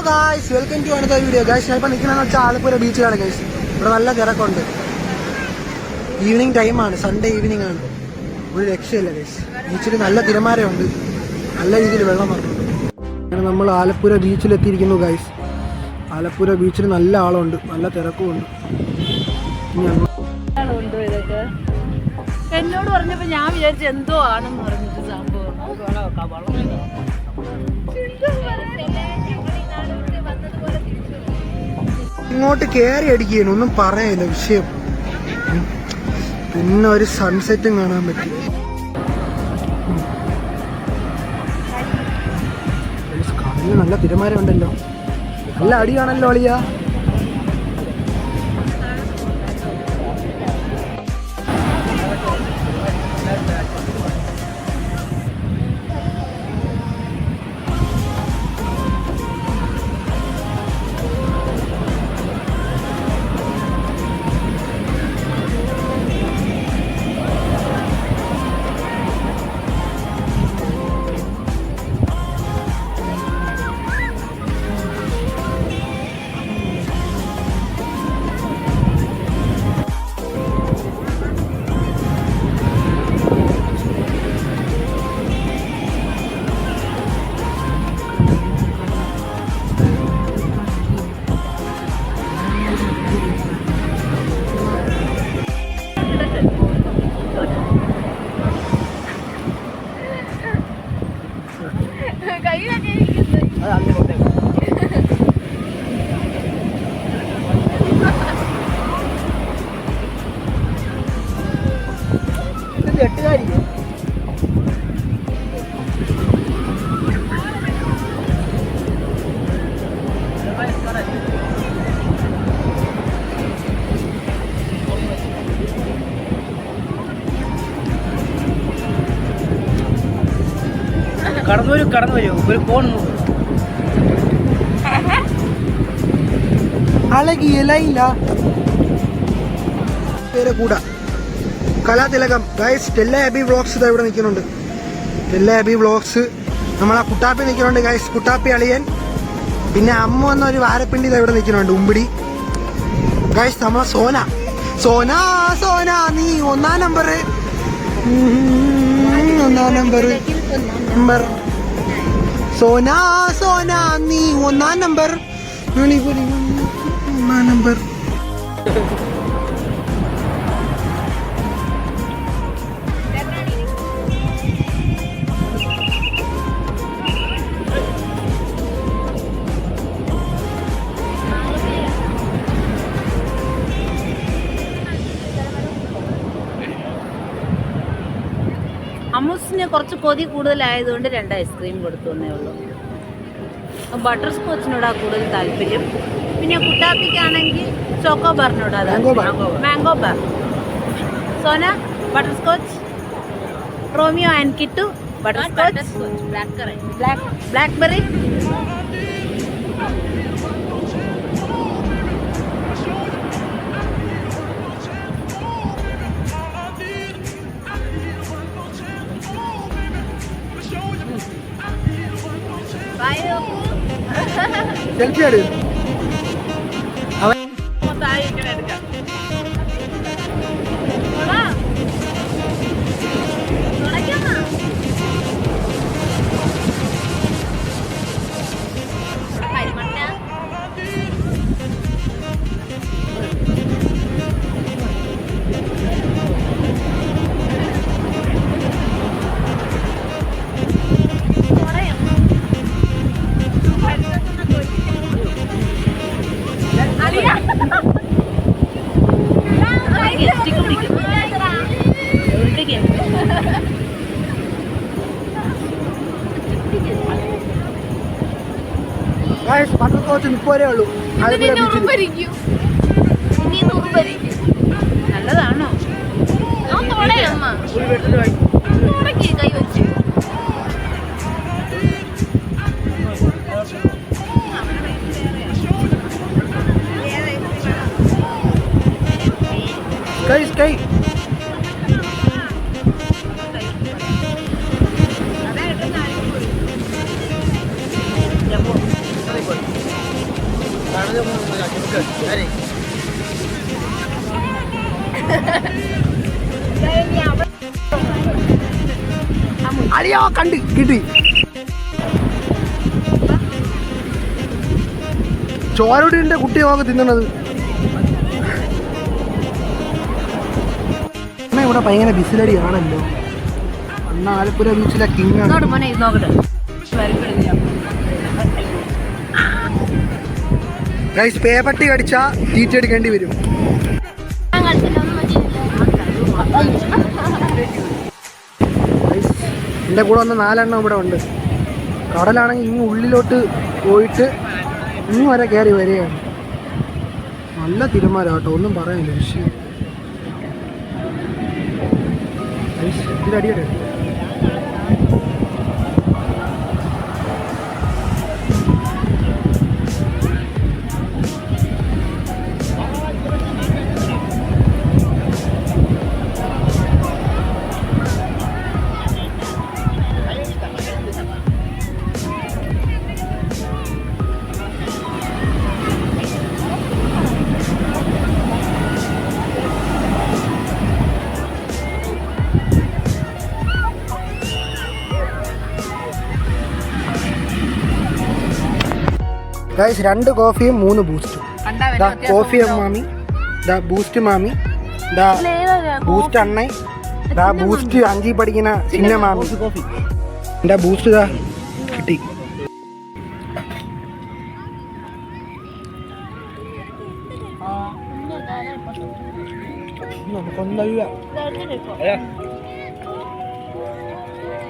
Guys, welcome to another video. Guys, ഞാൻ ഇപ്പോൾ നിൽക്കുന്നതെന്ന് വെച്ചാൽ ആലപ്പുഴ ബീച്ചിലാണ്. ഗായ്സ്, ഇവിടെ നല്ല തിരക്കുണ്ട്. ഈവനിങ് ടൈമാണ്, സൺഡേ ഈവനിങ് ആണ്. ഒരു രക്ഷയില്ല ഗായ്സ്. ബീച്ചിൽ നല്ല തിരമാലയുണ്ട്, നല്ല രീതിയിൽ വെള്ളം വന്നു. അങ്ങനെ നമ്മൾ ആലപ്പുഴ ബീച്ചിലെത്തിയിരിക്കുന്നു ഗായ്സ്. ആലപ്പുഴ ബീച്ചിൽ നല്ല ആളുണ്ട്, നല്ല തിരക്കുമുണ്ട്. എന്നോട് പറഞ്ഞപ്പോ ഞാൻ വിചാരിച്ചു എന്തോ ആണെന്ന് പറഞ്ഞിട്ട് സംഭവം. ഇങ്ങോട്ട് കയറി അടിക്കുകയാണ്, ഒന്നും പറയാനില്ല വിഷയം. പിന്നെ ഒരു സൺസെറ്റും കാണാൻ പറ്റി. കടലിൽ നല്ല തിരമാല ഉണ്ടല്ലോ, നല്ല അടിയാണല്ലോ അളിയാ. കടന്നു വരൂ ഒരു ഫോൺ അഴകിയല്ല പേരെ കൂടാ കലാതിലകം. ഗൈസ്, ടെല്ല അബി വ്ളോഗ്സ് ഇതാ ഇവിടെ നിൽക്കുന്നുണ്ട്. ടെല്ല അബി വ്ളോഗ്സ്. നമ്മളാ കുട്ടാപ്പി നിൽക്കുന്നുണ്ട് ഗൈസ്, കുട്ടാപ്പി അളിയൻ. പിന്നെ അമ്മ എന്നൊരു വാരപ്പിണ്ടി ഇതാ ഇവിടെ നിൽക്കുന്നുണ്ട്, ഉമ്പിടി. ഗൈസ്, നമ്മളെ സോന സോന സോന നീ ഒന്നാം നമ്പർ സോന സോന നീ ഒന്നാം നമ്പർ. അമ്മൂസിന് കുറച്ച് കൊതി കൂടുതലായതുകൊണ്ട് 2 ഐസ്ക്രീം കൊടുത്തു എന്നേ ഉള്ളൂ. ബട്ടർ സ്കോച്ചിനോടാ കൂടുതൽ താല്പര്യം. പിന്നെ കുട്ടാപ്പിക്കാണെങ്കിൽ ചോക്കോ ബാറിനോടാ, mango bar. Sona butterscotch, Romeo and Kittu butterscotch, blackberry. Selfie ആട്. ബട്ടർ സ്കോച്ച് 30 ഉള്ളൂ. നല്ലതാണോ? കൈ വെച്ച് കൈ അളിയോ കണ്ട് കിട്ടി. ചോരൂടിന്റെ കുട്ടിയൊക്കെ തിന്നണത്. ഇവിടെ ഭയങ്കര ബിസിലടിയാണല്ലോ. അന്ന് ആലപ്പുഴ ബീച്ചിലെ കിങ് ഗൈസ്. പേപ്പട്ടി കടിച്ചാ തീറ്റ എടുക്കേണ്ടി വരും. എൻ്റെ കൂടെ വന്ന 4 എണ്ണം ഇവിടെ ഉണ്ട്. കടലാണെങ്കിൽ ഇങ്ങ് ഉള്ളിലോട്ട് പോയിട്ട് ഇങ്ങ് വരെ കയറി വരികയാണ്. നല്ല തിരമാലാട്ടോ, ഒന്നും പറയാനില്ല. വിഷയം ഇതിലടിയട്ടെ. ഗൈസ് 2 കോഫിയും 3 ബൂസ്റ്റും. കോഫി മാമി, ബൂസ്റ്റ് മാമി, ബൂസ്റ്റ് അണ്ണ, ബൂസ്റ്റ് 5 പഠിക്കുന്ന ചിന്ന മാമി. എൻ്റെ ബൂസ്റ്റ് ഇതാ കിട്ടി.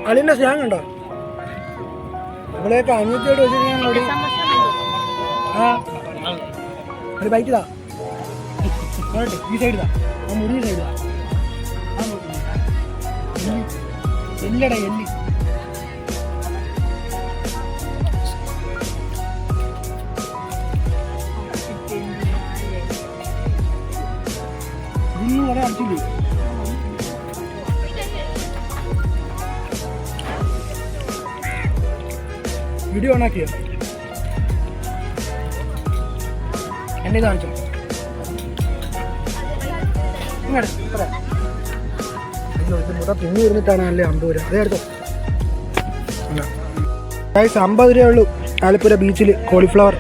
അളിന്റെ സ്നാങ് ഉണ്ടോ? ഇവിടെയൊക്കെ 500 വെച്ചിട്ട് ഒരു ബൈക്ക് ഇതാ. ഈ സൈഡിതാ, ആ മുറി സൈഡിതാ. എല്ലടാ എല്ലി. ഇതൊന്നും കുറെ അടിച്ചില്ലേ? വീഡിയോ ഓണാക്കിയോ? എന്നെ കാണിച്ചോ. ഇവിടെ പിന്നെ ഇരുന്നിട്ടാണ് അല്ലേ 50 രൂപ. അതേ അടുത്തോ. 50 രൂപയേ ഉള്ളൂ ആലപ്പുഴ ബീച്ചിൽ കോളിഫ്ലവർ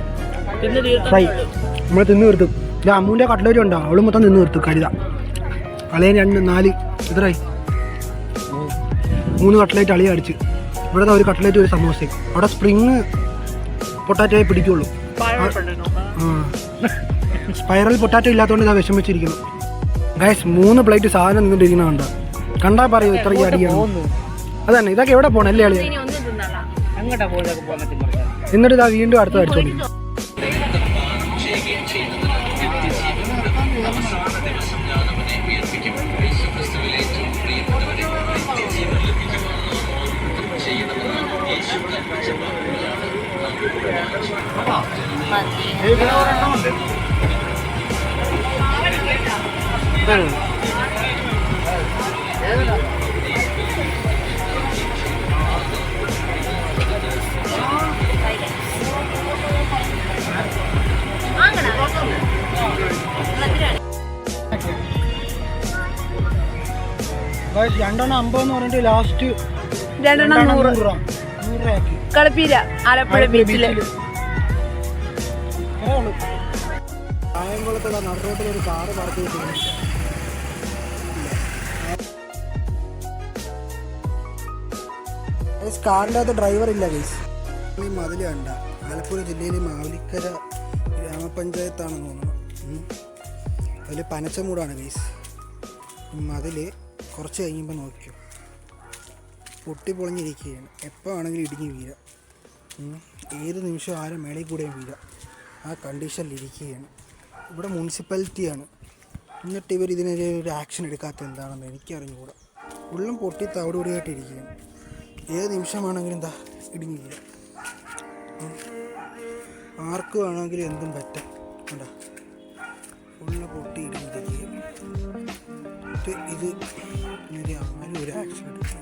ഫ്രൈ. നമ്മൾ തിന്ന് നിർത്തും. അമ്മൂൻ്റെ കട്ട്ലറ്റ് ഉണ്ടോ? അവള് മൊത്തം തിന്ന് നിർത്തും. കരുതാ അളിയൻ 2 4 എത്രയായി? 3 കട്ട്ലറ്റ് അളിയ അടിച്ച്. ഇവിടുത്തെ ഒരു കട്ട്ലറ്റ് ഒരു സമോസയും. അവിടെ സ്പ്രിങ് പൊട്ടാറ്റോയെ പിടിക്കുള്ളൂ. സ്പൈറൽ പൊട്ടാറ്റോ ഇല്ലാത്തതുകൊണ്ട് ഇതാ വിഷമിച്ചിരിക്കുന്നു. ഗൈസ് 3 പ്ലേറ്റ് സാധനം നിന്നിട്ടിരിക്കുന്നുണ്ട്. കണ്ടാ പറയൂ ഇത്ര അടിയാണ്. അതന്നെ ഇതൊക്കെ എവിടെ പോകണം അല്ലേ അളിയ? എന്നിട്ട് ഇതാ വീണ്ടും അടുത്ത് അടിച്ചോളൂ. രണ്ടെണ്ണം 50 എന്ന് പറഞ്ഞിട്ട് ലാസ്റ്റ് 100 രൂപയാക്കി. കളപ്പീര ആലപ്പുഴ ബീച്ചില് കായംകുളത്തുള്ള നടുറോട്ടിലൊരു കാറ് പാർക്ക് ചെയ്തിട്ടുണ്ട്. കാറിൻ്റെ അകത്ത് ഡ്രൈവർ ഇല്ല ഗൈസ്. ഈ മതിൽ കണ്ട ആലപ്പുഴ ജില്ലയിലെ മാവലിക്കര ഗ്രാമപഞ്ചായത്താണെന്ന് തോന്നുന്നു. അതിൽ പനച്ചമൂടാണ് ഗൈസ്. ഈ മതിൽ കുറച്ച് കഴിയുമ്പോൾ നോക്കിയോ പൊട്ടിപ്പൊളിഞ്ഞിരിക്കുകയാണ്. എപ്പോൾ ആണെങ്കിലും ഇടിഞ്ഞ് വീഴാം. ഏത് നിമിഷം ആരും മേളിൽ കൂടെയും വീഴാം. ആ കണ്ടീഷനിലിരിക്കുകയാണ്. ഇവിടെ മുനിസിപ്പാലിറ്റിയാണ്. എന്നിട്ട് ഇവർ ഇതിനെതിരെ ഒരു ആക്ഷൻ എടുക്കാത്ത എന്താണെന്ന് എനിക്കറിഞ്ഞുകൂടാ. ഉള്ളും പൊട്ടി തവിടുകൂടിയായിട്ടിരിക്കുകയാണ്. ഏത് നിമിഷമാണെങ്കിലും എന്താ ഇടിഞ്ഞ് വീഴാം. ആർക്കും ആണെങ്കിലും എന്തും പറ്റാം. കണ്ടാ ഉള്ള പൊട്ടി ഇടിഞ്ഞിരിക്കുകയാണ്. ഇത് ഇതിനെതിരെ ആരും ഒരു ആക്ഷൻ എടുക്കുക.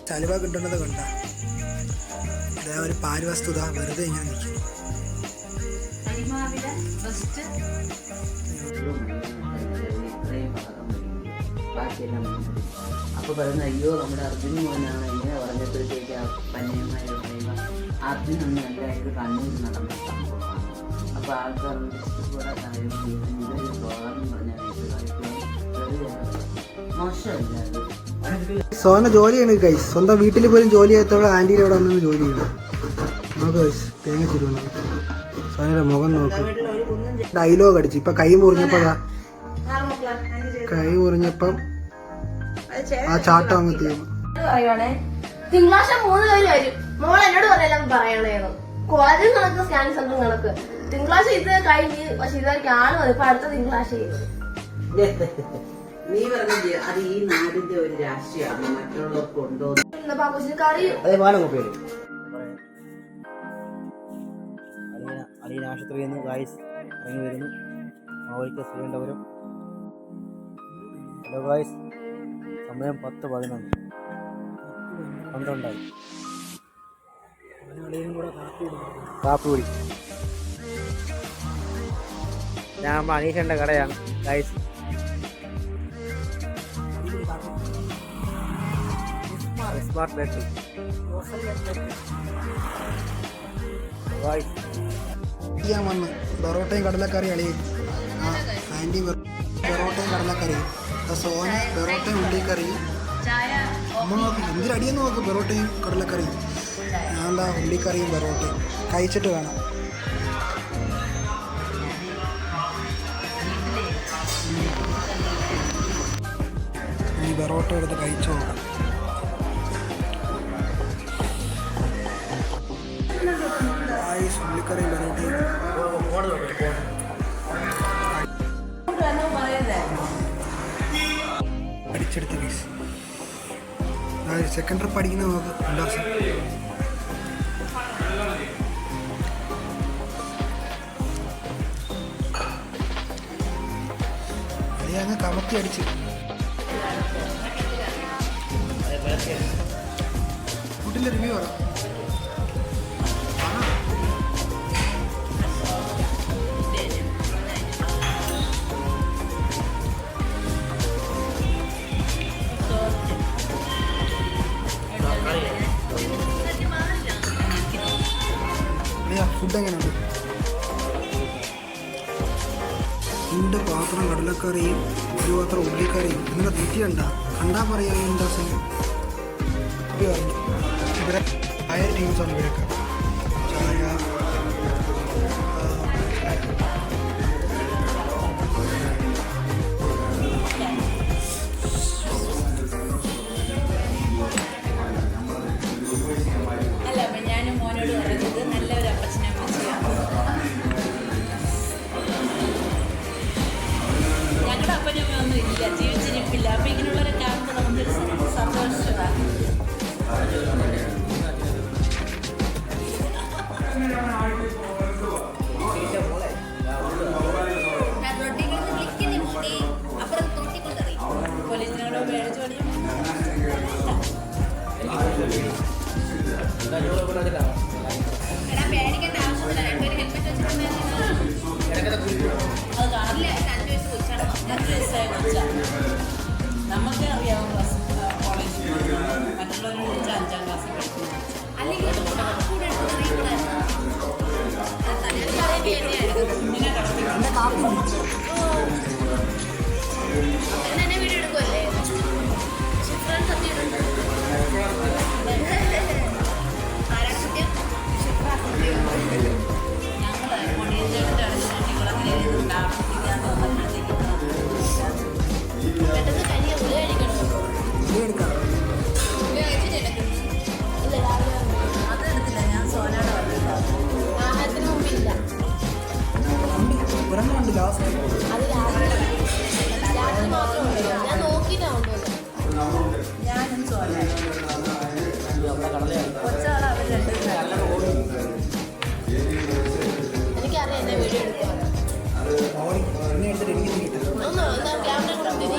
ചലുവ കിട്ടുന്നത് കണ്ട ഒരു പാല് വസ്തുത വെറുതെ ഇങ്ങനെ നിൽക്കും. അപ്പൊ പറയുന്ന അയ്യോ നമ്മുടെ അർജുൻ മോനാണ് ഇങ്ങനെ പറഞ്ഞപ്പോഴത്തേക്ക് ആ പന്നയന്മാർ പറയുക അർജുനൊന്നും അല്ല ഇത് കണ്ണൂർ നടന്ന സംഭവമാണ്. അപ്പൊ ആൾക്കാർ കൂടെ കാര്യം ഇതൊരു സ്വാഗതം പറഞ്ഞാൽ മോശമല്ല. സോന ജോലിയാണ് ഗൈസ്. സ്വന്തം വീട്ടിൽ പോലും ജോലി ചെയ്യാത്തവളെ ആന്റിയുടെ അവിടെ വന്നു ജോലി ചെയ്യണം. നോക്ക് ഗൈസ്, തേങ്ങ ചുരുവണം. സോനയുടെ മുഖം നോക്ക്. ഡയലോഗ് അടിച്ചു. ഇപ്പൊ കൈ മുറിഞ്ഞപ്പം ആ ചാട്ടം അങ്ങ് തീർന്നു. തിങ്കളാഴ്ച 3 പേര് വരും. മോൾ എന്നോട് പറയല പറയണേന്ന്. കോളേജിൽ കണക്ക് സ്കാൻ സെന്റർ കണക്ക്. തിങ്കളാഴ്ച ഇത് കഴിഞ്ഞ് പക്ഷെ ഇതുവരെയ്ക്ക് ആള് വരും. ഇപ്പൊ അടുത്ത തിങ്കളാഴ്ച നീ പറഞ്ഞ അത് ഈ നാടിന്റെ ഒരു രാഷ്ട്രീയമാണ്. മറ്റുള്ളവർക്ക് ഉണ്ടോ കറി അലീന ആശുപത്രിയിൽ നിന്ന് ഗായ്സ് ഇറങ്ങി വരുന്നു. മാവലിക്ക് ശ്രീകണ്ഠപുരം. ഹലോ ഗായ്സ്, സമയം 10:11 12 കാപ്പി കുടി. ഞാൻ നമ്മുടെ അനീഷന്റെ കടയാണ് ഗായ്സ്. Smart bakery. ഞാൻ വന്ന് പൊറോട്ടയും കടലക്കറി അളിയും ആൻറ്റി പൊറോട്ടയും കടലക്കറിയും സോന പൊറോട്ടയും ഉള്ളിക്കറിയും. അമ്മ നോക്ക് എന്തിനടിയെന്ന് നോക്ക്, പൊറോട്ടയും കടലക്കറിയും. ഞാൻ എന്താ ഉള്ളിക്കറിയും പൊറോട്ടയും കഴിച്ചിട്ട് വേണം. ഈ പൊറോട്ട എടുത്ത് കഴിച്ചു നോക്കാം. ഉള്ളിക്കറിയും പൊറോട്ടയും അടിച്ചെടുത്ത് പീസ്. സെക്കൻഡ് ട്രിപ്പ് അടിക്കുന്ന നോക്ക്. ഉല്ലാസം അത് അങ്ങ് കമത്തി അടിച്ച്. ഫുഡിന്റെ റിവ്യൂ പറയാം. ഫുഡ് എങ്ങനെയുണ്ട്? രണ്ട് പാത്രം കടലക്കറിയും ഒരു പാത്രം ഉള്ളിക്കറിയും. ഇങ്ങനെ തെറ്റിയണ്ട കണ്ടാ പറയാൻ എന്താ ഇവിടെ 1000 ടീംസാണ് ഇവരൊക്കെ. ചായ ജീവിച്ചിരിപ്പില്ല. അപ്പൊ ഇങ്ങനെയുള്ളവരെ കാണുമ്പോൾ നമുക്കൊരു സന്തോഷമാണ്. പോലീസിനോട് മേടിച്ചു പേടിക്കേണ്ട ആവശ്യമില്ല. രണ്ടുപേരും ഹെൽമെറ്റ് വെച്ചിട്ടുണ്ടെങ്കിൽ അത് കാണില്ല. 5 വയസ്സ് കൊച്ചാണ്. 5 വയസ്സായ കൊച്ചാണ്. നമുക്ക് അറിയാവും കോളേജിൽ മറ്റുള്ളവരോട് ചോദിച്ചാൽ 5ാം ക്ലാസ്സിൽ പഠിക്കുന്നു. അല്ലെങ്കിൽ എന്നെ വീഡിയോ എടുക്കുമല്ലേ? ആരാണ് സത്യം? ഞങ്ങൾ കൊടിയേറ്റെടുത്ത് നിങ്ങളങ്ങനെ താമസിക്കാന്ന് പറഞ്ഞപ്പോഴത്തേക്കും പെട്ടെന്ന് കനിയ ഉല കഴിക്കണം. ഉല കഴിച്ചിട്ടില്ല. ഇല്ല, രാവിലെ അത് എടുത്തില്ല. ഞാൻ സോനയുടെ ആഹാരത്തിന് മുമ്പില്ല. ഒരെണ്ണമുണ്ട് ലാസ്റ്റ്. അത് രാത്രി മാത്രമേ ഉള്ളൂ. ഞാൻ നോക്കിയിട്ടാണ് കൊണ്ടുവന്നത്. ഞാനും സോന കൊച്ചാണ്. അവർ രണ്ടുപേരും എനിക്കറിയാം എന്നെ വീഡിയോ എടുക്കുക. എന്നെ എടുത്തിട്ട് എനിക്ക് കിട്ടും. ഒന്ന് ക്യാമറ കൊടുത്തിരി.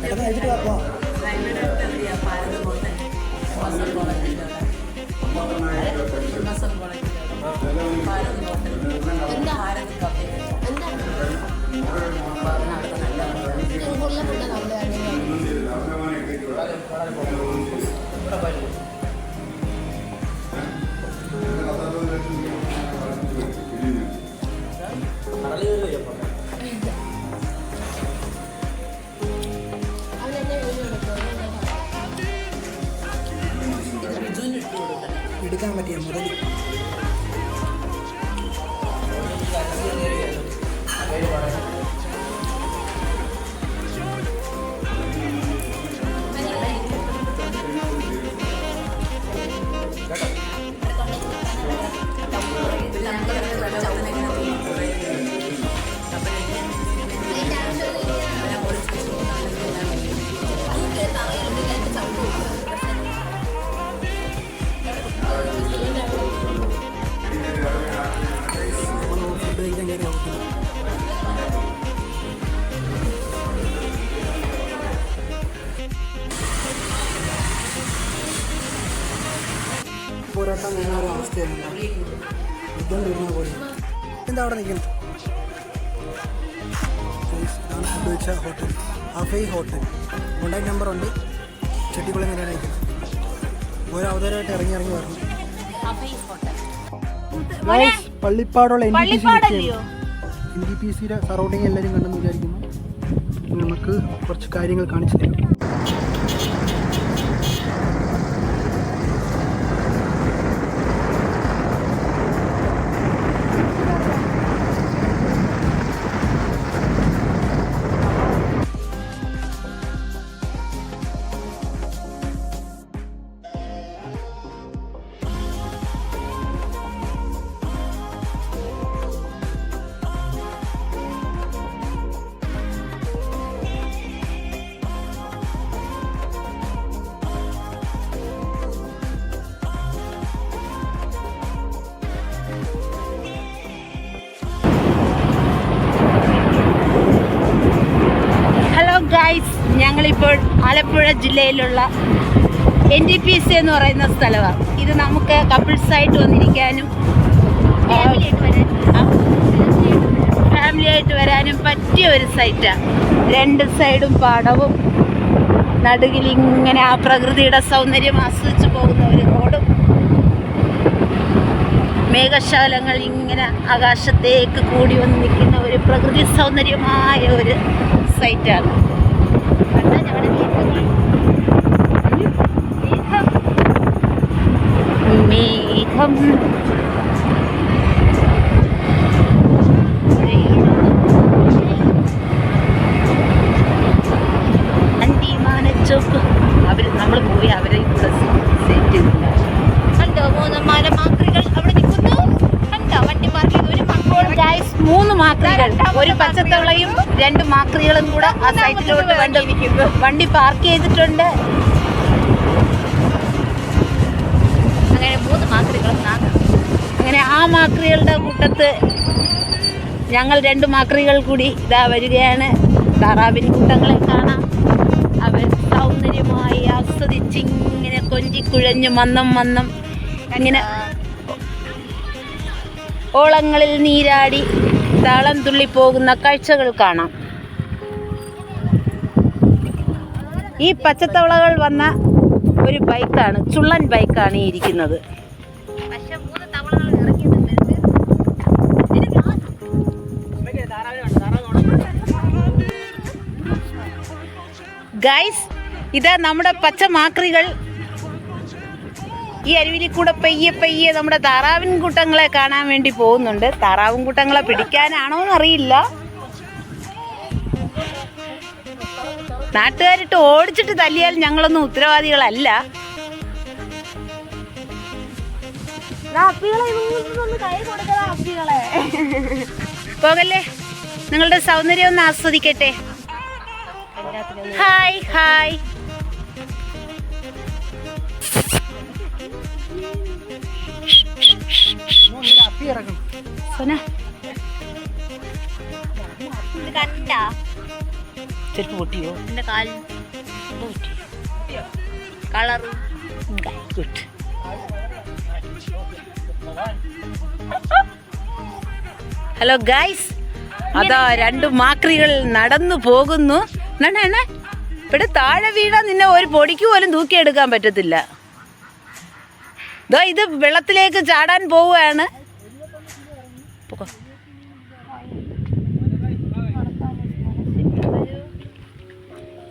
പെട്ടെന്ന് കഴിച്ചിട്ട് പോവാം. എടുക്കാൻ പറ്റിയ മുതൽ പോരാട്ടം ചെയ്യുന്ന ഒരു അവസ്ഥയാണ്. യുദ്ധം തീർന്ന പോലെ എന്താ അവിടെ നിൽക്കുന്നത്? ഇതാണ് ഫുഡ് വെച്ച ഹോട്ടൽ, അഫൈ ഹോട്ടൽ. കോണ്ടാക്ട് നമ്പർ ഉണ്ട്. ചെട്ടിക്കുളം തന്നെയാണ് നിൽക്കുന്നത്. ഓരോ അവതാരമായിട്ട് ഇറങ്ങി വരണം. പള്ളിപ്പാടുള്ള NDPCയുടെ സറൗണ്ടിങ് എല്ലാവരും കണ്ടെന്ന് വിചാരിക്കുന്നു. നമുക്ക് കുറച്ച് കാര്യങ്ങൾ കാണിച്ചു തരും. ഗൈസ്, ഞങ്ങളിപ്പോൾ ആലപ്പുഴ ജില്ലയിലുള്ള NDPC എന്ന് പറയുന്ന സ്ഥലമാണ്. ഇത് നമുക്ക് കപ്പിൾസായിട്ട് വന്നിരിക്കാനും ഫാമിലി ആയിട്ട് വരാനും പറ്റിയ ഒരു സൈറ്റാണ്. രണ്ട് സൈഡും പാടവും നടുകിൽ ഇങ്ങനെ ആ പ്രകൃതിയുടെ സൗന്ദര്യം ആസ്വദിച്ച് പോകുന്ന ഒരു റോഡും മേഘശാലങ്ങൾ ഇങ്ങനെ ആകാശത്തേക്ക് കൂടി വന്ന് നിൽക്കുന്ന ഒരു പ്രകൃതി സൗന്ദര്യമായ ഒരു സൈറ്റാണ്. മേഘം അന്തിമാനച്ചോക്ക് നമ്മൾ പോയി അവരെ കൂടെ സെറ്റ് ചെയ്തില്ല. കണ്ടോ 3 മരമാക്രികൾ അവിടെ നിൽക്കുന്നു. കണ്ടോ വണ്ടി പാർക്ക് ചെയ്ത് ഒരു ഗൈസ് 3 മാക്രികൾ, ഒരു പച്ചത്തവളയും 2 മാക്രികളും കൂടെ ആ സൈറ്റിലോട്ട് വണ്ടി പാർക്ക് ചെയ്തിട്ടുണ്ട്. അങ്ങനെ 3 മാക്രികളും അങ്ങനെ ആ മാക്രികളുടെ കൂട്ടത്ത് ഞങ്ങൾ 2 മാക്രികൾ കൂടി ഇതാ വരികയാണ്. താറാവിൻ കൂട്ടങ്ങളെ കാണാം. അവർ സൗന്ദര്യമായി ആസ്വദിച്ചിങ്ങനെ കൊഞ്ചിക്കുഴഞ്ഞ് മന്നം ഇങ്ങനെ ഓളങ്ങളിൽ നീരാടി താളം തുള്ളി പോകുന്ന കാഴ്ചകൾ കാണാം. ഈ പച്ചത്തവളകൾ വന്ന ഒരു ബൈക്കാണ്, ചുള്ളൻ ബൈക്കാണ് ഈ ഇരിക്കുന്നത്. ഗൈസ്, ഇതാ നമ്മുടെ പച്ച മാക്രികൾ ഈ അരുവിയിൽ കൂടെ പയ്യെ നമ്മുടെ താറാവിൻ കൂട്ടങ്ങളെ കാണാൻ വേണ്ടി പോകുന്നുണ്ട്. താറാവിൻ കൂട്ടങ്ങളെ പിടിക്കാനാണോ എന്നറിയില്ല. നാട്ടുകാരിട്ട് ഓടിച്ചിട്ട് തല്ലിയാൽ ഞങ്ങളൊന്നും ഉത്തരവാദികളല്ല. പോകല്ലേ, നിങ്ങളുടെ സൗന്ദര്യം ഒന്ന് ആസ്വദിക്കട്ടെ. Hi hi. ഇറക്കണം. സോന ചെരുപ്പ് പൊട്ടിയോ? എന്റെ കാൽ കളർ ഗുഡ്. ഹലോ ഗൈസ്, അതാ 2 മാക്രികൾ നടന്നു പോകുന്നു. ഇവിടെ താഴെ വീണാ നിന്നെ ഒരു പൊടിക്ക് പോലും തൂക്കിയെടുക്കാൻ പറ്റത്തില്ല. ദാ ഇത് വെള്ളത്തിലേക്ക് ചാടാൻ പോവുകയാണ്. പൊക്കോ.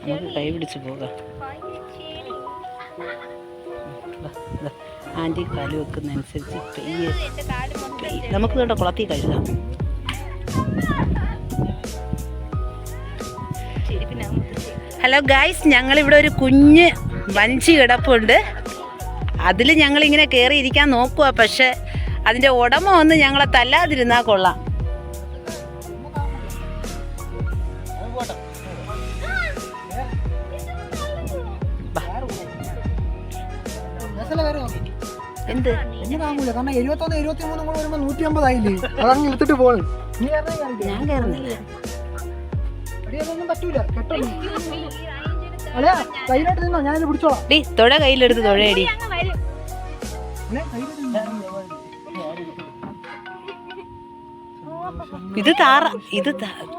നമുക്ക് കൈ പിടിച്ച് പോകാം. ആൻറ്റി കാല് വെക്കുന്നതനുസരിച്ച് പെയ്യെ നമുക്ക് വേണ്ട കുളത്തിൽ കഴുകാം. ഹലോ ഗായ്സ്, ഞങ്ങളിവിടെ ഒരു കുഞ്ഞ് വഞ്ചി കിടപ്പുണ്ട്. അതിൽ ഞങ്ങളിങ്ങനെ കയറിയിരിക്കാൻ നോക്കുക. പക്ഷെ അതിൻ്റെ ഉടമ വന്ന് ഞങ്ങളെ തല്ലാതിരുന്നാൽ കൊള്ളാം. എന്ത് എന്നെ താങ്ങൂല, കാരണം 71 73 കൂടെ വരുമ്പോ 150 ആയില്ലേ, അതങ്ങ് എടുത്തിട്ട് പോണ്. നീ ഞാൻ കയറുന്നില്ല. അതൊന്നും പറ്റൂല, കെട്ടൊന്നും. അല്ല കയ്യിലോട്ട് നിന്നോ, ഞാനിത് പിടിച്ചോളാം. ഡി തൊഴ കയ്യിലെടുത്ത് തൊഴയടി. ഇത്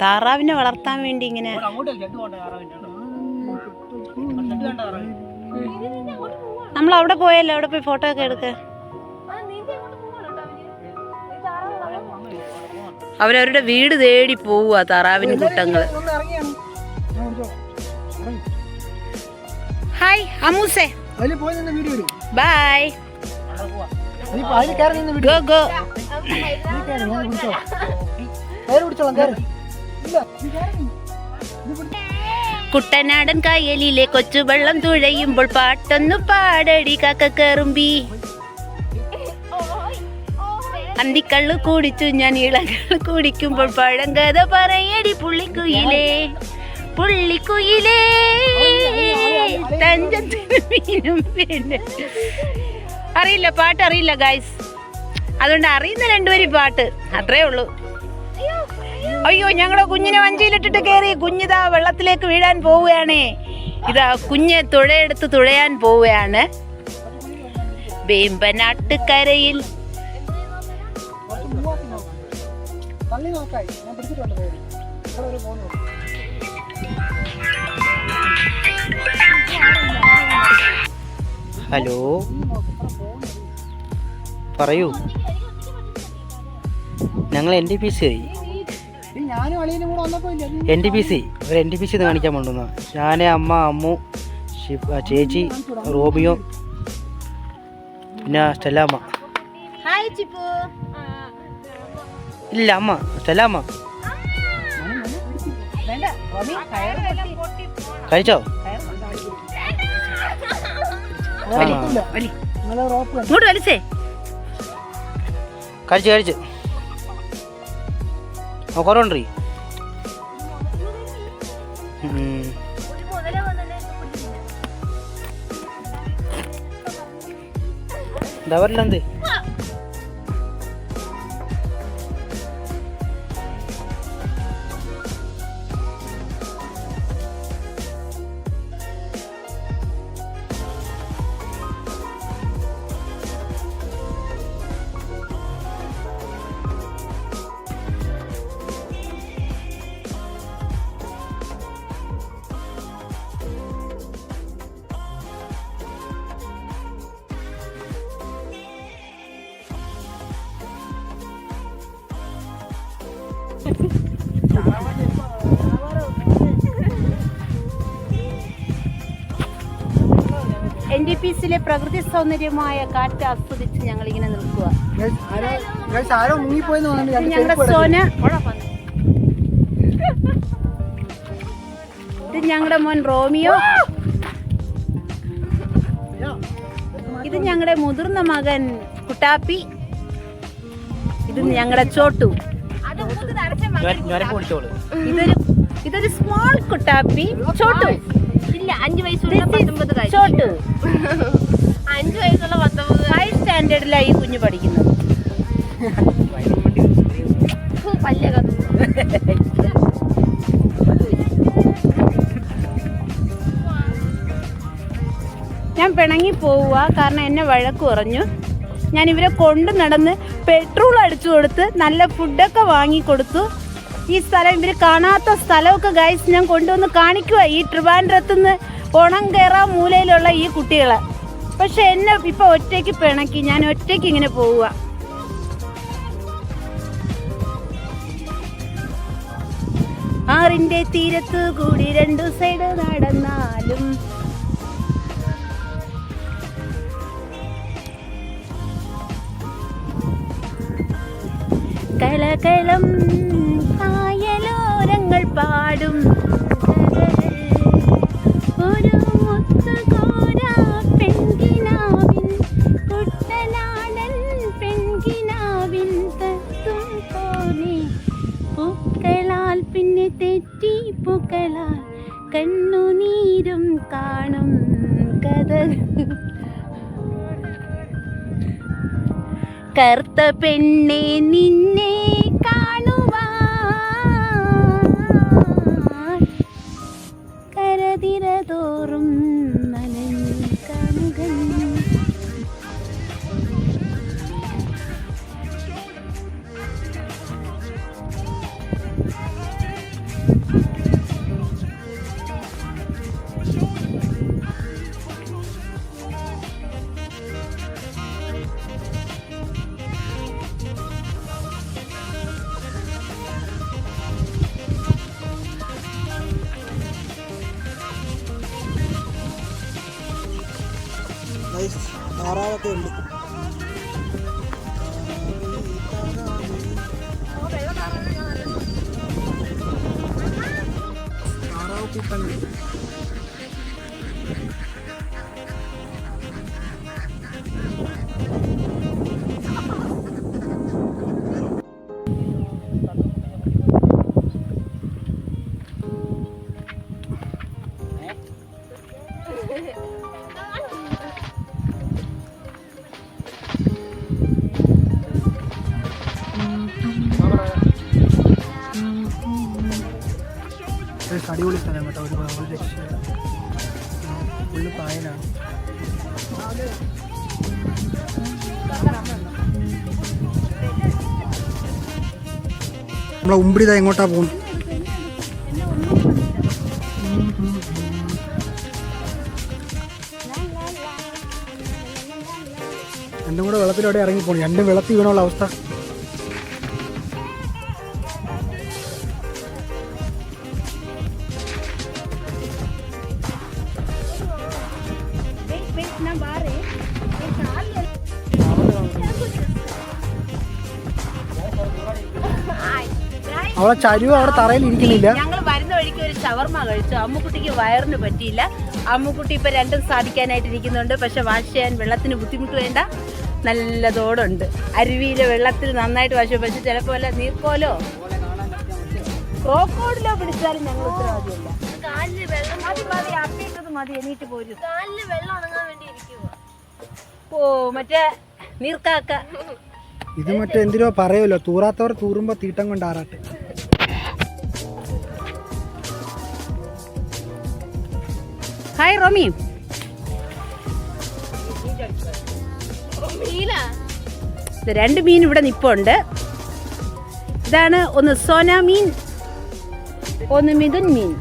താറാവിനെ വളർത്താൻ വേണ്ടി ഇങ്ങനെ. നമ്മൾ അവിടെ പോയല്ലോ, അവിടെ പോയി ഫോട്ടോ ഒക്കെ എടുക്ക. അവരവരുടെ വീട് തേടി പോവുക താറാവിന് കുട്ടങ്ങള്. ഹായ് അമ്മൂസേ, അതില് പോയി നിന്ന് വീഡിയോ എടുക്കും. ബൈ. അതിൽ കയറി നിന്ന് വീഡിയോ. Go go. കുട്ടനാടൻ കായലിലെ കൊച്ചുവെള്ളം തുഴയുമ്പോൾ പാട്ടൊന്നു പാടടി കാക്കക്കറുമ്പി. അന്തിക്കള്ളു കുടിച്ചു ഞാൻ ഇളകൾ കുടിക്കുമ്പോൾ പഴങ്കഥ പറയടി പുള്ളിക്കുയിലേ പുള്ളിക്കുയിലേ തഞ്ചത്തിന് മീനും പിന്നെ. അറിയില്ല, പാട്ട് അറിയില്ല ഗൈസ്. അതുകൊണ്ട് അറിയുന്ന 2 വരി പാട്ട് അത്രേ ഉള്ളൂ. അയ്യോ, ഞങ്ങളുടെ കുഞ്ഞിനെ വഞ്ചിയിലിട്ടിട്ട് കയറി. കുഞ്ഞിതാ വെള്ളത്തിലേക്ക് വീഴാൻ പോവുകയാണേ. ഇതാ കുഞ്ഞെ തുഴയെടുത്ത് തുഴയാൻ പോവുകയാണ്. വേമ്പനാട്ടുകരയിൽ ഹലോ, പറയൂ. ഞങ്ങൾ NTPC NTPC ഒരു NTPC കാണിക്കാൻ കൊണ്ടുവന്ന ഞാൻ, അമ്മ, അമ്മു, ചേച്ചി, റോമിയോ, പിന്നെ സ്റ്റെല്ലാമ്മ. ഇല്ല അമ്മ, സ്റ്റെല്ലാമ്മ. കഴിച്ചോ? ഇങ്ങോട്ട് വലിച്ചേ. കഴിച്ച് കുറവുണ്ടീ. എന്താ പറയില്ലെന്ത്? NTPCയിലെ പ്രകൃതി സൗന്ദര്യമായ കാറ്റ് ആസ്വദിച്ച് ഞങ്ങൾ ഇങ്ങനെ നിൽക്കുക. ഞങ്ങളുടെ സോന, ഇത് ഞങ്ങളുടെ മോൻ റോമിയോ, ഇത് ഞങ്ങളുടെ മുതിർന്ന മകൻ കുട്ടാപ്പി, ഇത് ഞങ്ങളുടെ ചോട്ടു. ഇതൊരു സ്മോൾ കുട്ടാപ്പി ചോട്ടു. ഇല്ല, 5 വയസ്സുള്ള 19 ചോട്ടു. 5 വയസ്സുള്ള 19. ഹൈ സ്റ്റാൻഡേർഡിലാണ് ഈ കുഞ്ഞ് പഠിക്കുന്നത്. പല്ലൊക്കെ ഞാൻ പിണങ്ങി പോവുക, കാരണം എന്നെ വഴക്ക് പറഞ്ഞു. ഞാൻ ഇവരെ കൊണ്ട് നടന്ന് പെട്രോൾ അടിച്ചു കൊടുത്ത് നല്ല ഫുഡൊക്കെ വാങ്ങിക്കൊടുത്തു. ഈ സ്ഥലം ഇവർ കാണാത്ത സ്ഥലമൊക്കെ ഗൈസ് ഞാൻ കൊണ്ടുവന്ന് കാണിക്കുക. ഈ ട്രിവാൻഡ്രത്തുനിന്ന് ഓണം കയറാൻ മൂലയിലുള്ള ഈ കുട്ടികളെ. പക്ഷെ എന്നെ ഇപ്പം ഒറ്റയ്ക്ക് പിണക്കി, ഞാൻ ഒറ്റയ്ക്ക് ഇങ്ങനെ പോവുക. ആറിൻ്റെ തീരത്തു കൂടി 2 സൈഡ് നടന്നാലും കളകളം കായലോരങ്ങൾ പാടും ഒരു മുത്തുകോരാ പെൺകിനാവിൻ കുട്ടനാടൻ പെൺകിനാവിൻ തത്തും പോലെ പൂക്കളാൽ പിന്നെ തെറ്റി പൂക്കളാൽ കണ്ണുനീരും കാണും കഥ. കറുത്ത പെണ്ണെ നിന്നെ കാണുവാൻ കരതിരതോറും നനഞ്ഞു കമുകൻ. താറാവൊക്കെ ഉണ്ട്. താറാവ് കൂട്ടങ്ങൾ. അടിപൊളി സ്ഥലം കേട്ടോ, ഒരു രക്ഷയില്ല, ഫുള്ള് പായലാണ്. നമ്മളെ ഉമ്പിടിതാ എങ്ങോട്ടാ പോകുന്നു? രണ്ടും കൂടെ വെള്ളത്തിലൂടെ ഇറങ്ങിപ്പോണു, രണ്ടും വെള്ളത്തിൽ വീണുള്ള അവസ്ഥ. അവളെ ചരിവ് അവിടെ തറയിൽ ഇരിക്കുന്നില്ല. ഞങ്ങൾ വരുന്ന വഴിക്ക് ഒരു ഷവർമ കഴിച്ചു. അമ്മുക്കുട്ടിക്ക് വയറിന് പറ്റിയില്ല. അമ്മുക്കുട്ടി ഇപ്പൊ രണ്ടും സാധിക്കാനായിട്ട് ഇരിക്കുന്നുണ്ട്. പക്ഷെ വാഷ് ചെയ്യാൻ വെള്ളത്തിന് ബുദ്ധിമുട്ട് വേണ്ട, നല്ല തോടുണ്ട്. അരുവിയിലെ വെള്ളത്തിൽ നന്നായിട്ട് വാഷ്. പക്ഷെ ചിലപ്പോ വല്ല നീർക്കോലോ ക്രോക്കോഡിലോ പിടിച്ചാലും ഞങ്ങൾ ഉത്തരവാദിയല്ല. മതി അപ്പിട്ടത് മതി, എണീറ്റ് പോരും. വെള്ളം ഉണങ്ങാൻ വേണ്ടി ഇരിക്കുക. ഓ മറ്റേ നീർക്കാക്ക. ഇത് മറ്റേ എന്തിനോ പറയുമല്ലോ, തൂറാത്തവർ തൂറുമ്പോ തീട്ടം കൊണ്ട് ആറാട്ടെ. ഹായ് റോമി. ഇത് 2 മീൻ ഇവിടെ നിപ്പുണ്ട്. ഇതാണ് ഒന്ന് സോന മീൻ, ഒന്ന് മിഥുൻ മീൻ.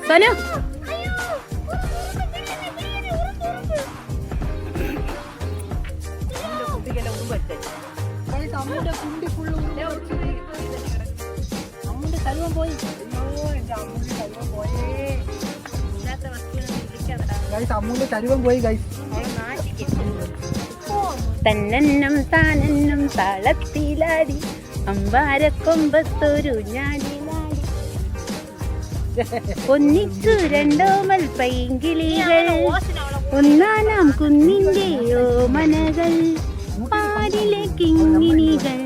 സോന അമ്മൂന്റെ ചരുവം പോയി ഗൈസ്. തന്നെന്നും താനെന്നും താളത്തിലാടി അമ്പാരക്കൊമ്പത്തൊരു ഞാടിലാടി ഒന്നിച്ചു 2 മൽപ്പൈങ്കിളികൾ ഒന്നാനാം കുന്നിന്റെ ഓമനകൾ പാരിലെ കിങ്ങിണികൾ.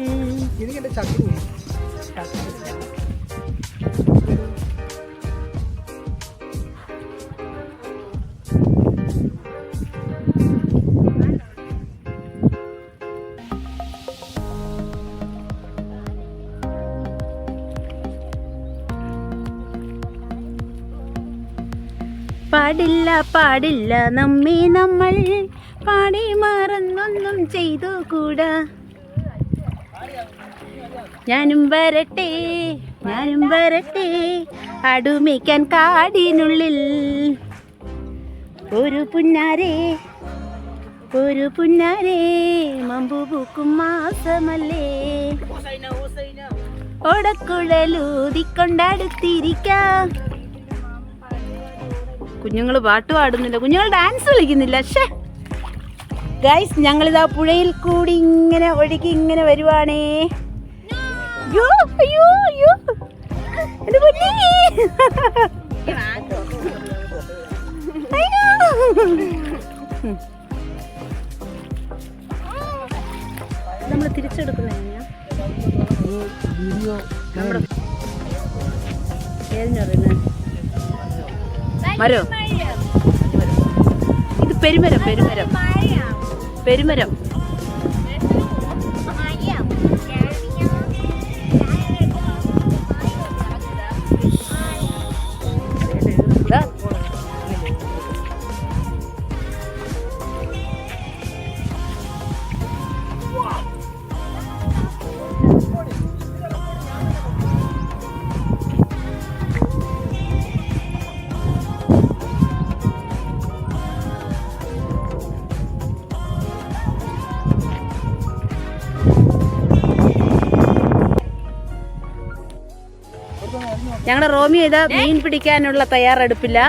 പാടില്ല പാടില്ല നമ്മെ നമ്മൾ പാടി മറന്നൊന്നും ചെയ്തു കൂടാ. ഞാനും വരട്ടെ അടുമിക്കാൻ കാടിനുള്ളിൽ. ഒരു പുന്നാരേ മമ്പു പൂക്കും മാസമല്ലേ, ഓടക്കുഴലൂതിക്കൊണ്ടടുത്തിരിക്കാം. കുഞ്ഞുങ്ങൾ പാട്ട് പാടുന്നില്ല, കുഞ്ഞുങ്ങൾ ഡാൻസ് കളിക്കുന്നില്ല. ഷേ ഗൈസ്, ഞങ്ങളിതാ പുഴയിൽ കൂടി ഇങ്ങനെ ഒഴുകി ഇങ്ങനെ വരുവാണേ. അയ്യോ അയ്യോ അയ്യോ എന്റെ കുഞ്ഞി. അയ്യോ നമ്മൾ തിരിച്ചെടുക്കുന്ന എങ്ങനെയാ? നമ്മുടെ ഏതിനാ പറയുന്നത്? മരം. ഇത് പെരുമരം. ഞങ്ങളുടെ റോമി ഇതാ മീൻ പിടിക്കാനുള്ള തയ്യാറെടുപ്പില്ല.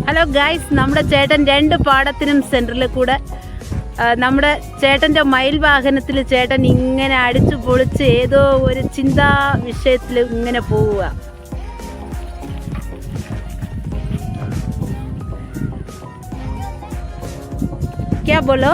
ഹലോ ഗൈസ്, നമ്മുടെ ചേട്ടൻ 2 പാടത്തിനും സെന്ററിൽ കൂടെ നമ്മുടെ ചേട്ടൻ്റെ മയിൽ വാഹനത്തിൽ ചേട്ടൻ ഇങ്ങനെ അടിച്ചു പൊളിച്ച് ഏതോ ഒരു ചിന്താ വിഷയത്തിൽ ഇങ്ങനെ പോവുക. क्या बोलो?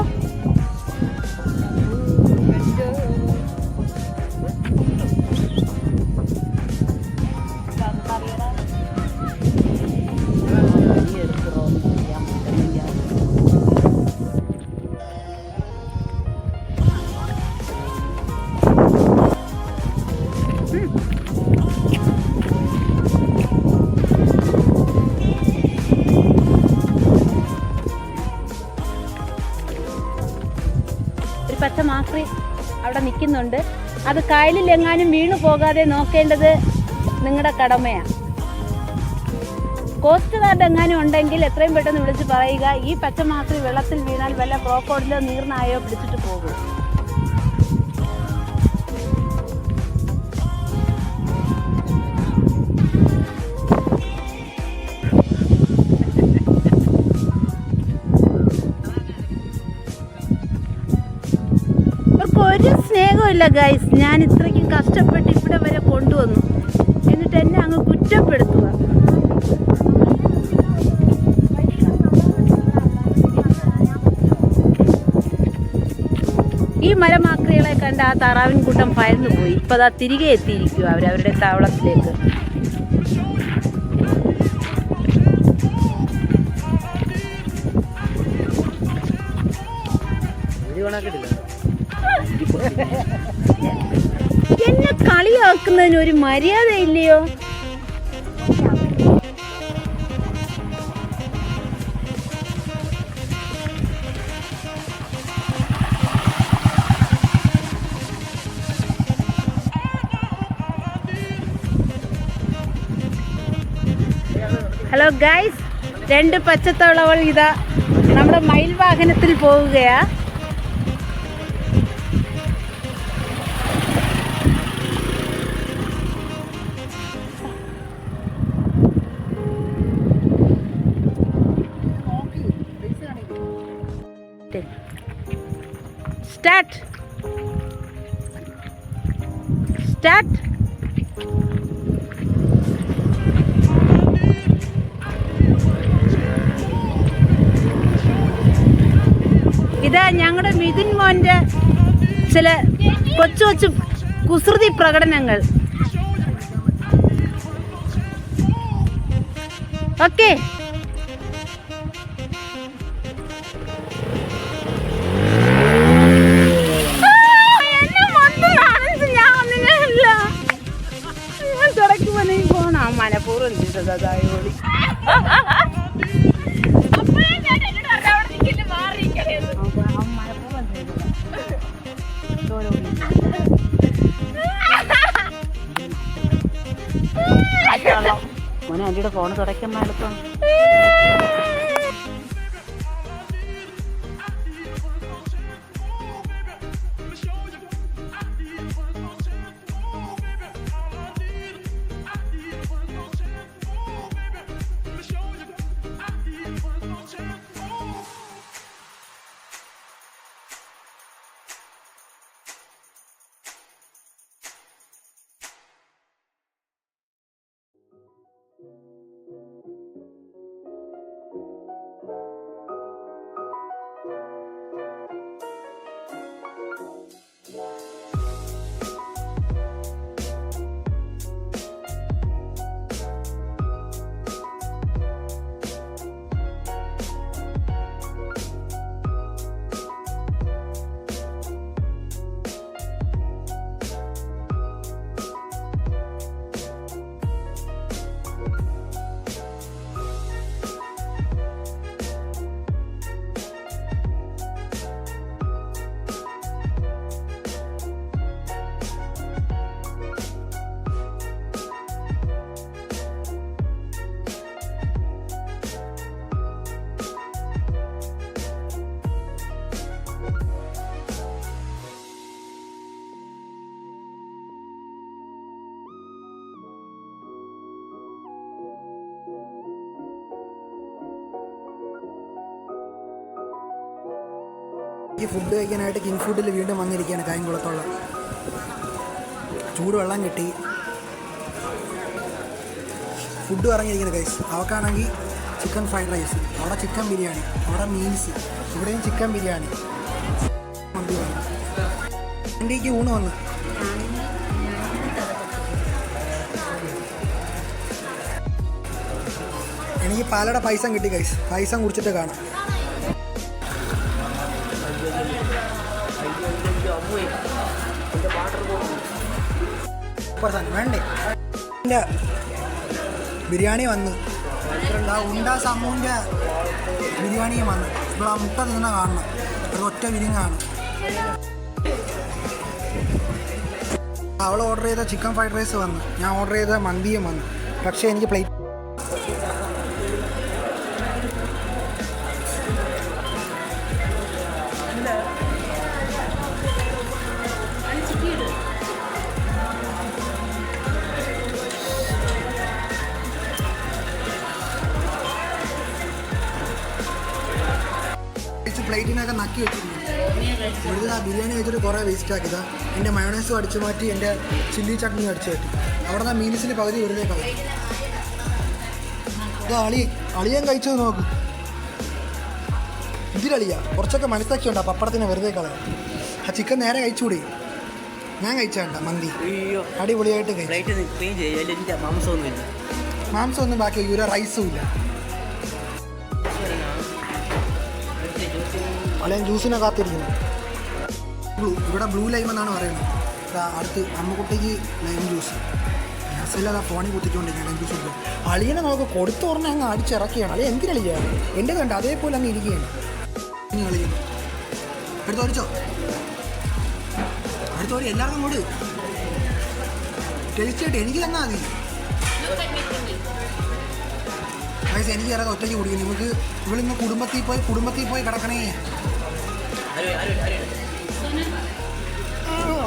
പച്ച മാക്രി അവിടെ നിൽക്കുന്നുണ്ട്. അത് കായലിലെങ്ങാനും വീണു പോകാതെ നോക്കേണ്ടത് നിങ്ങളുടെ കടമയാണ്. കോസ്റ്റ് ഗാർഡ് എങ്ങാനും ഉണ്ടെങ്കിൽ എത്രയും പെട്ടെന്ന് വിളിച്ച് പറയുക. ഈ പച്ചമാക്രി വെള്ളത്തിൽ വീണാൽ വല്ല ക്രോക്കോഡിലോ നീർനായോ പിടിച്ചിട്ട് പോകും. ഒരു സ്നേഹമില്ല ഗൈസ്. ഞാൻ ഇത്രയ്ക്കും കഷ്ടപ്പെട്ട് ഇവിടെ വരെ കൊണ്ടുവന്നു, എന്നിട്ട് എന്നെ അങ്ങ് കുറ്റപ്പെടുത്തുക. ഈ മരമാക്രികളെ കണ്ട് ആ താറാവിൻ കൂട്ടം ഭയന്നു പോയി. ഇപ്പൊ അതാ തിരികെ എത്തിയിരിക്കുക അവരവരുടെ താവളത്തിലേക്ക്. എന്നെ കളിയാക്കുന്നതിന് ഒരു മര്യാദ ഇല്ലയോ? ഹലോ ഗൈസ്, 2 പച്ചത്തവളകൾ ഇതാ നമ്മുടെ മയിൽ വാഹനത്തിൽ പോവുകയാ. സ്റ്റാർട്ട്. ഇതാ ഞങ്ങളുടെ മിഥുൻ മോന്റെ ചില കൊച്ചു കൊച്ചു കുസൃതി പ്രകടനങ്ങൾ. ഓക്കെ, ഫോണ് തുടയ്ക്കുമ്പോൾ എളുപ്പം. ഈ ഫുഡ് കഴിക്കാനായിട്ട് കിങ് ഫുഡിൽ വീണ്ടും വന്നിരിക്കുകയാണ് കായംകുളത്തുള്ള. ചൂട് വെള്ളം കിട്ടി, ഫുഡ് ഇറങ്ങിയിരിക്കുന്നത് ഗൈസ്. അവക്കാണെങ്കിൽ ചിക്കൻ ഫ്രൈഡ് റൈസ്, അവിടെ ചിക്കൻ ബിരിയാണി, അവിടെ മീൽസ്, ഇവിടെയും ചിക്കൻ ബിരിയാണി. വണ്ടിക്ക് ഊണ് വന്ന് എനിക്ക് പാലയുടെ പൈസ കിട്ടി ഗൈസ്. പൈസ കുടിച്ചിട്ട് കാണാം. വേണ്ടേ എൻ്റെ ബിരിയാണി വന്നു. ഉണ്ട സമൂൻ്റെ ബിരിയാണിയും വന്നു. ഇപ്പോൾ ആ മുട്ട തിന്ന കാണണം. ഒരു ഒറ്റ വിരിങ്ങാണ്. അവൾ ഓർഡർ ചെയ്ത ചിക്കൻ ഫ്രൈഡ് റൈസ് വന്നു. ഞാൻ ഓർഡർ ചെയ്ത മന്തിയും വന്നു. പക്ഷേ എനിക്ക് പ്ലേറ്റ് പ്ലേറ്റിനൊക്കെ നക്കി വെച്ചിരിക്കുന്നു. ഇവിടുത്തെ ആ ബിരിയാണി വെച്ചിട്ട് കുറേ വേസ്റ്റ് ആക്കിയതാ. എൻ്റെ മയോണൈസും അടിച്ചു മാറ്റി, എൻ്റെ ചില്ലി ചട്നിയും അടിച്ചു മാറ്റി. അവിടെ നിന്ന് മീൽസിൽ പകുതി വെറുതെ കളയും. ഇത് അളിയൻ കഴിച്ചത് നോക്ക്. ഇതിലളിയ കുറച്ചൊക്കെ മനസ്സാക്കിയുണ്ട്. ആ പപ്പടത്തിന് വെറുതെ കളയാം. ആ ചിക്കൻ നേരെ കഴിച്ചുകൂടി. ഞാൻ കഴിച്ചേണ്ട മന്തി അടിപൊളിയായിട്ട് കഴിച്ചു. മാംസമൊന്നും ബാക്കി വയ്ക്കൂല, റൈസും ഇല്ല. അല്ലെങ്കിൽ ജ്യൂസിനെ കാത്തിരിക്കുന്നു. ഇവിടെ ബ്ലൂ ലൈം എന്നാണ് പറയുന്നത്. അടുത്ത് അമ്മക്കുട്ടിക്ക് ലൈം ജ്യൂസ്. ഗ്യാസില്ലാതെ ഫോണിൽ കുത്തിക്കൊണ്ടിരിക്കുകയാണ് ലൈം ജ്യൂസ് കൊടുക്കുക. അളിയനെ നമുക്ക് കൊടുത്തു പറഞ്ഞാൽ അങ്ങ് അടിച്ചിറക്കുകയാണ്. അളിയ എന്തിനളിയാണ് എൻ്റെ കണ്ട് അതേപോലെ അങ്ങ് ഇരിക്കുകയാണ്. ഇനി കളിക്കുന്നു. എടുത്തോടിച്ചോ, അടുത്തോടി എല്ലാവർക്കും കൂടി ടേസ്റ്റായിട്ട് എനിക്ക് തന്നാൽ മതി. പൈസ എനിക്ക് അറിയാതെ ഒറ്റയ്ക്ക് കുടിക്കും. നിങ്ങൾക്ക് ഇവളിന്ന് കുടുംബത്തിൽ പോയി കിടക്കണേ.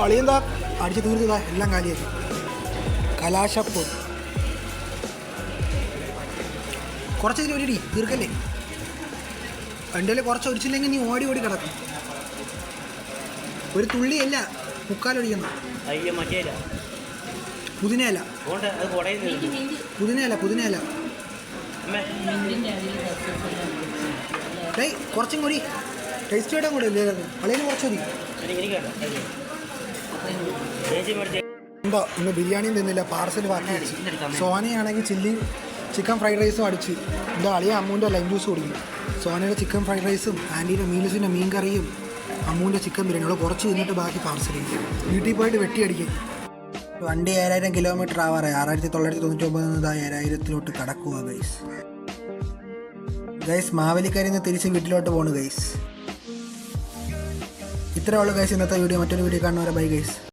അളിയെന്താ അടിച്ച് തീർത്തതാ, എല്ലാം കാലിയാക്കി. കലാശപ്പ് കുറച്ചതിൽ ഒരിടി തീർക്കല്ലേ. എൻ്റെ കുറച്ച് ഒരിച്ചില്ലെങ്കിൽ നീ ഓടി കിടക്കും. ഒരു തുള്ളിയല്ല, മുക്കാലൊടിക്കണം. പുതിനയല്ല കുറച്ചും കൂടി ടേസ്റ്റ് ആയിട്ടാൻ കൂടെ ഇല്ലേ അളിയന് കുറച്ചുകൂടി. എന്താ ഇന്ന് ബിരിയാണിയും തിന്നില്ല, പാർസൽ ബാക്കി അടിച്ച്. സോനയാണെങ്കിൽ ചിക്കൻ ഫ്രൈഡ് റൈസും അടിച്ച്. എൻ്റെ അളിയ അമ്മൂൻ്റെ ലൈം ജ്യൂസ് കുടിക്കും. സോനയുടെ ചിക്കൻ ഫ്രൈഡ് റൈസും ആൻറ്റീൻ്റെ മീൽസിൻ്റെ മീൻ കറിയും അമ്മൂൻ്റെ ചിക്കൻ ബിരിയാണി അവിടെ കുറച്ച് തിന്നിട്ട് ബാക്കി പാർസൽ ചെയ്യും. വീട്ടിൽ പോയിട്ട് വെട്ടിയടിക്കും. വണ്ടി 7000 കിലോമീറ്റർ ആവാറായി. 6999 7000 കടക്കുക ഗൈസ്. മാവേലിക്കരയിൽ നിന്ന് തിരിച്ച് വീട്ടിലോട്ട് പോണു ഗൈസ്. ഇത്രേ ഉള്ളൂ ഗൈസ് ഇന്നത്തെ വീഡിയോ. മറ്റൊരു വീഡിയോ കാണുന്നവരെ ബൈ ഗൈസ്.